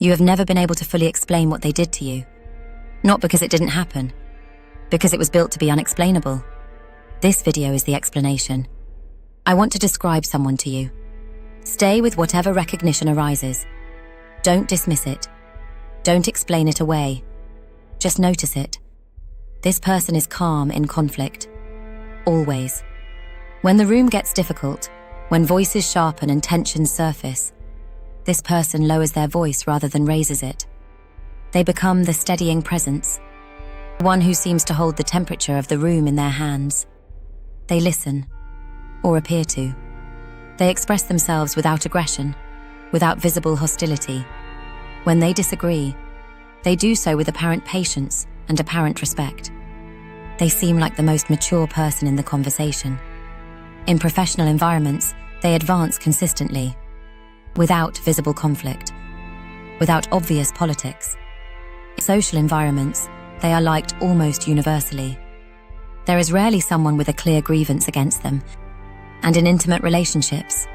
You have never been able to fully explain what they did to you. Not because it didn't happen, because it was built to be unexplainable. This video is the explanation. I want to describe someone to you. Stay with whatever recognition arises. Don't dismiss it. Don't explain it away. Just notice it. This person is calm in conflict. Always. When the room gets difficult, when voices sharpen and tensions surface, this person lowers their voice rather than raises it. They become the steadying presence, one who seems to hold the temperature of the room in their hands. They listen, or appear to. They express themselves without aggression, without visible hostility. When they disagree, they do so with apparent patience and apparent respect. They seem like the most mature person in the conversation. In professional environments, they advance consistently, without visible conflict, without obvious politics. In social environments, they are liked almost universally. There is rarely someone with a clear grievance against them. And in intimate relationships,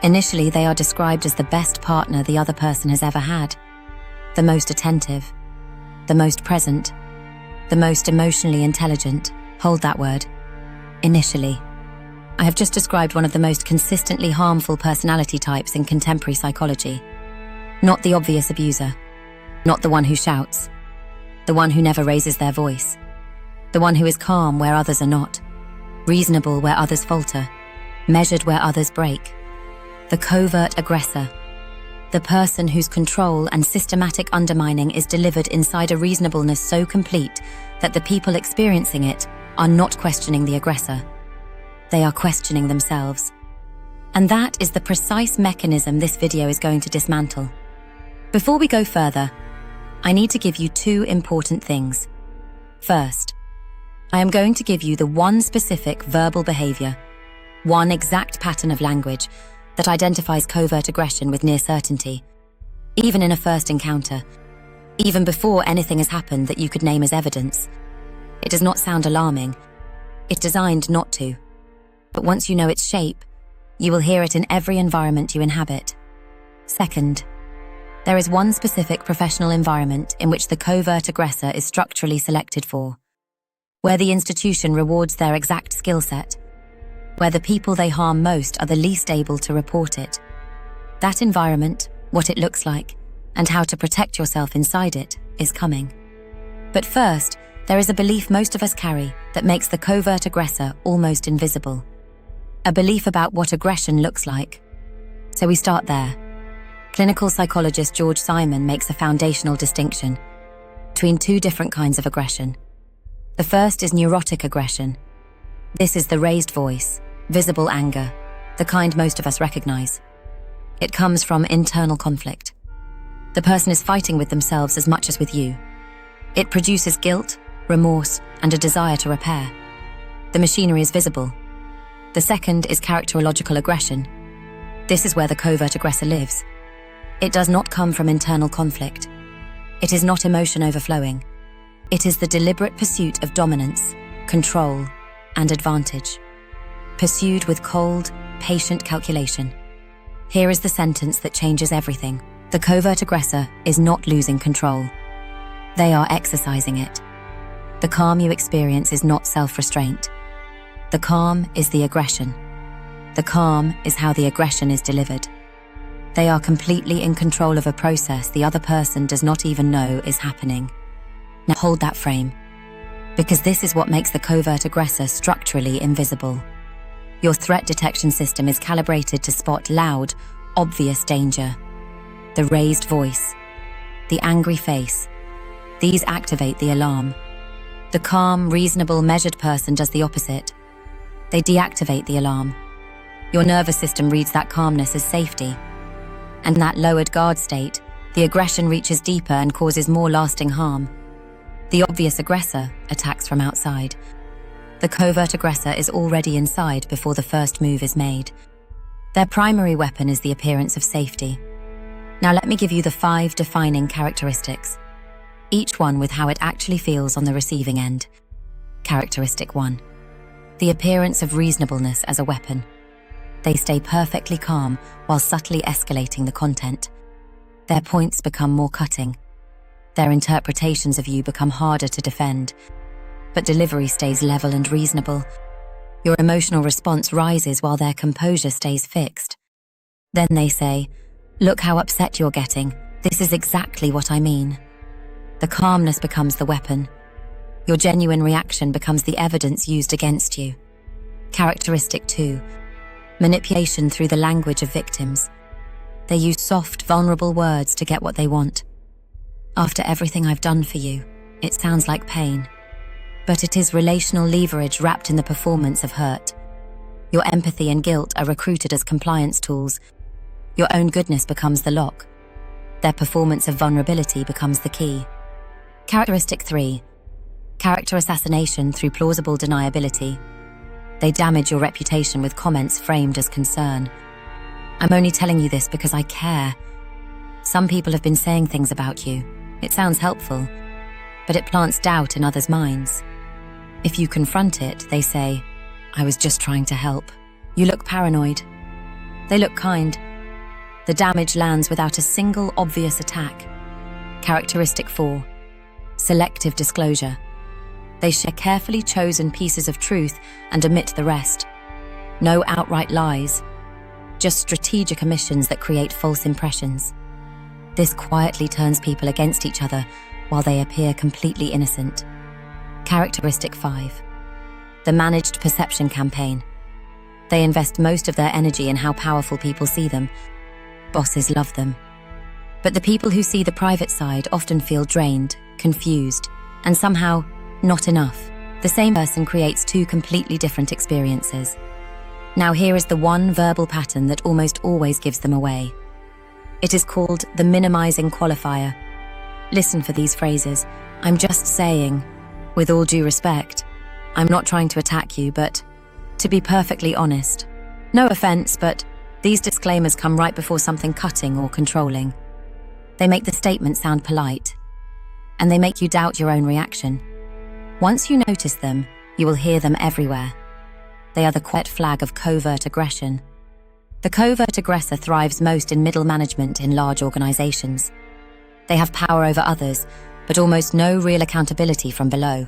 initially they are described as the best partner the other person has ever had, the most attentive, the most present, the most emotionally intelligent. Hold that word. Initially. I have just described one of the most consistently harmful personality types in contemporary psychology. Not the obvious abuser. Not the one who shouts. The one who never raises their voice. The one who is calm where others are not. Reasonable where others falter. Measured where others break. The covert aggressor. The person whose control and systematic undermining is delivered inside a reasonableness so complete that the people experiencing it are not questioning the aggressor. They are questioning themselves. And that is the precise mechanism this video is going to dismantle. Before we go further, I need to give you two important things. First, I am going to give you the one specific verbal behavior, one exact pattern of language that identifies covert aggression with near certainty, even in a first encounter, even before anything has happened that you could name as evidence. It does not sound alarming. It's designed not to. But once you know its shape, you will hear it in every environment you inhabit. Second, there is one specific professional environment in which the covert aggressor is structurally selected for, where the institution rewards their exact skill set, where the people they harm most are the least able to report it. That environment, what it looks like, and how to protect yourself inside it, is coming. But first, there is a belief most of us carry that makes the covert aggressor almost invisible. A belief about what aggression looks like. So we start there. Clinical psychologist George Simon makes a foundational distinction between two different kinds of aggression. The first is neurotic aggression. This is the raised voice, visible anger, the kind most of us recognize. It comes from internal conflict. The person is fighting with themselves as much as with you. It produces guilt, remorse, and a desire to repair. The machinery is visible. The second is characterological aggression. This is where the covert aggressor lives. It does not come from internal conflict. It is not emotion overflowing. It is the deliberate pursuit of dominance, control, and advantage. Pursued with cold, patient calculation. Here is the sentence that changes everything. The covert aggressor is not losing control. They are exercising it. The calm you experience is not self-restraint. The calm is the aggression. The calm is how the aggression is delivered. They are completely in control of a process the other person does not even know is happening. Now hold that frame, because this is what makes the covert aggressor structurally invisible. Your threat detection system is calibrated to spot loud, obvious danger. The raised voice, the angry face, these activate the alarm. The calm, reasonable, measured person does the opposite. They deactivate the alarm. Your nervous system reads that calmness as safety. And in that lowered guard state, the aggression reaches deeper and causes more lasting harm. The obvious aggressor attacks from outside. The covert aggressor is already inside before the first move is made. Their primary weapon is the appearance of safety. Now let me give you the 5 defining characteristics, each one with how it actually feels on the receiving end. Characteristic 1. The appearance of reasonableness as a weapon. They stay perfectly calm while subtly escalating the content. Their points become more cutting. Their interpretations of you become harder to defend, but delivery stays level and reasonable. Your emotional response rises while their composure stays fixed. Then they say, "Look how upset you're getting. This is exactly what I mean." The calmness becomes the weapon. Your genuine reaction becomes the evidence used against you. Characteristic 2. Manipulation through the language of victims. They use soft, vulnerable words to get what they want. "After everything I've done for you," it sounds like pain. But it is relational leverage wrapped in the performance of hurt. Your empathy and guilt are recruited as compliance tools. Your own goodness becomes the lock. Their performance of vulnerability becomes the key. Characteristic 3. Character assassination through plausible deniability. They damage your reputation with comments framed as concern. "I'm only telling you this because I care. Some people have been saying things about you. It sounds helpful, but it plants doubt in others' minds." If you confront it, they say, "I was just trying to help. You look paranoid." They look kind. The damage lands without a single obvious attack. Characteristic 4. Selective disclosure. They share carefully chosen pieces of truth and omit the rest. No outright lies, just strategic omissions that create false impressions. This quietly turns people against each other while they appear completely innocent. Characteristic 5. The managed perception campaign. They invest most of their energy in how powerful people see them. Bosses love them. But the people who see the private side often feel drained, confused, and somehow not enough. The same person creates two completely different experiences. Now here is the one verbal pattern that almost always gives them away. It is called the minimizing qualifier. Listen for these phrases. "I'm just saying," "with all due respect," "I'm not trying to attack you, but," "to be perfectly honest." No offense, but these disclaimers come right before something cutting or controlling. They make the statement sound polite, and they make you doubt your own reaction. Once you notice them, you will hear them everywhere. They are the quiet flag of covert aggression. The covert aggressor thrives most in middle management in large organizations. They have power over others, but almost no real accountability from below.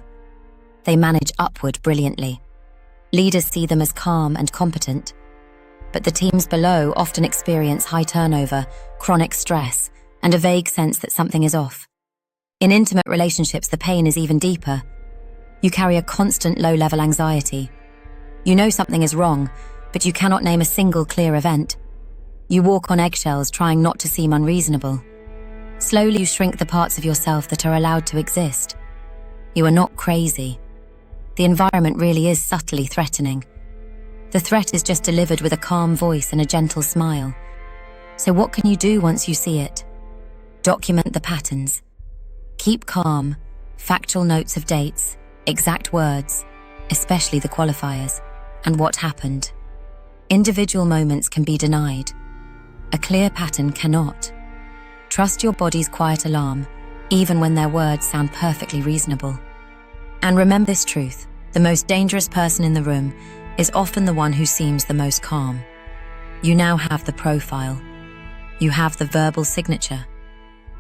They manage upward brilliantly. Leaders see them as calm and competent, but the teams below often experience high turnover, chronic stress, and a vague sense that something is off. In intimate relationships, the pain is even deeper. You carry a constant low-level anxiety. You know something is wrong, but you cannot name a single clear event. You walk on eggshells, trying not to seem unreasonable. Slowly you shrink the parts of yourself that are allowed to exist. You are not crazy. The environment really is subtly threatening. The threat is just delivered with a calm voice and a gentle smile. So what can you do once you see it? Document the patterns. Keep calm, factual notes of dates, exact words, especially the qualifiers, and what happened. Individual moments can be denied. A clear pattern cannot. Trust your body's quiet alarm, even when their words sound perfectly reasonable. And remember this truth: the most dangerous person in the room is often the one who seems the most calm. You now have the profile. You have the verbal signature.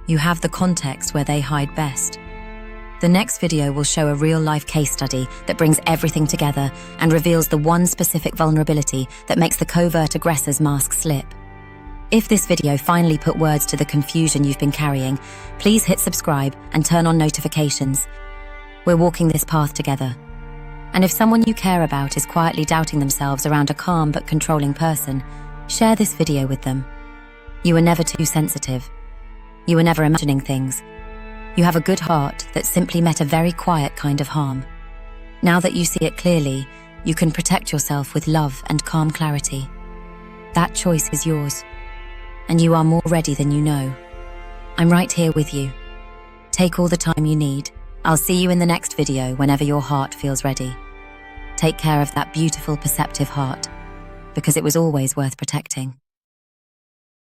You have the context where they hide best. The next video will show a real-life case study that brings everything together and reveals the one specific vulnerability that makes the covert aggressor's mask slip. If this video finally put words to the confusion you've been carrying, please hit subscribe and turn on notifications. We're walking this path together. And if someone you care about is quietly doubting themselves around a calm but controlling person, share this video with them. You were never too sensitive. You were never imagining things. You have a good heart that simply met a very quiet kind of harm. Now that you see it clearly, you can protect yourself with love and calm clarity. That choice is yours, and you are more ready than you know. I'm right here with you. Take all the time you need. I'll see you in the next video whenever your heart feels ready. Take care of that beautiful, perceptive heart, because it was always worth protecting.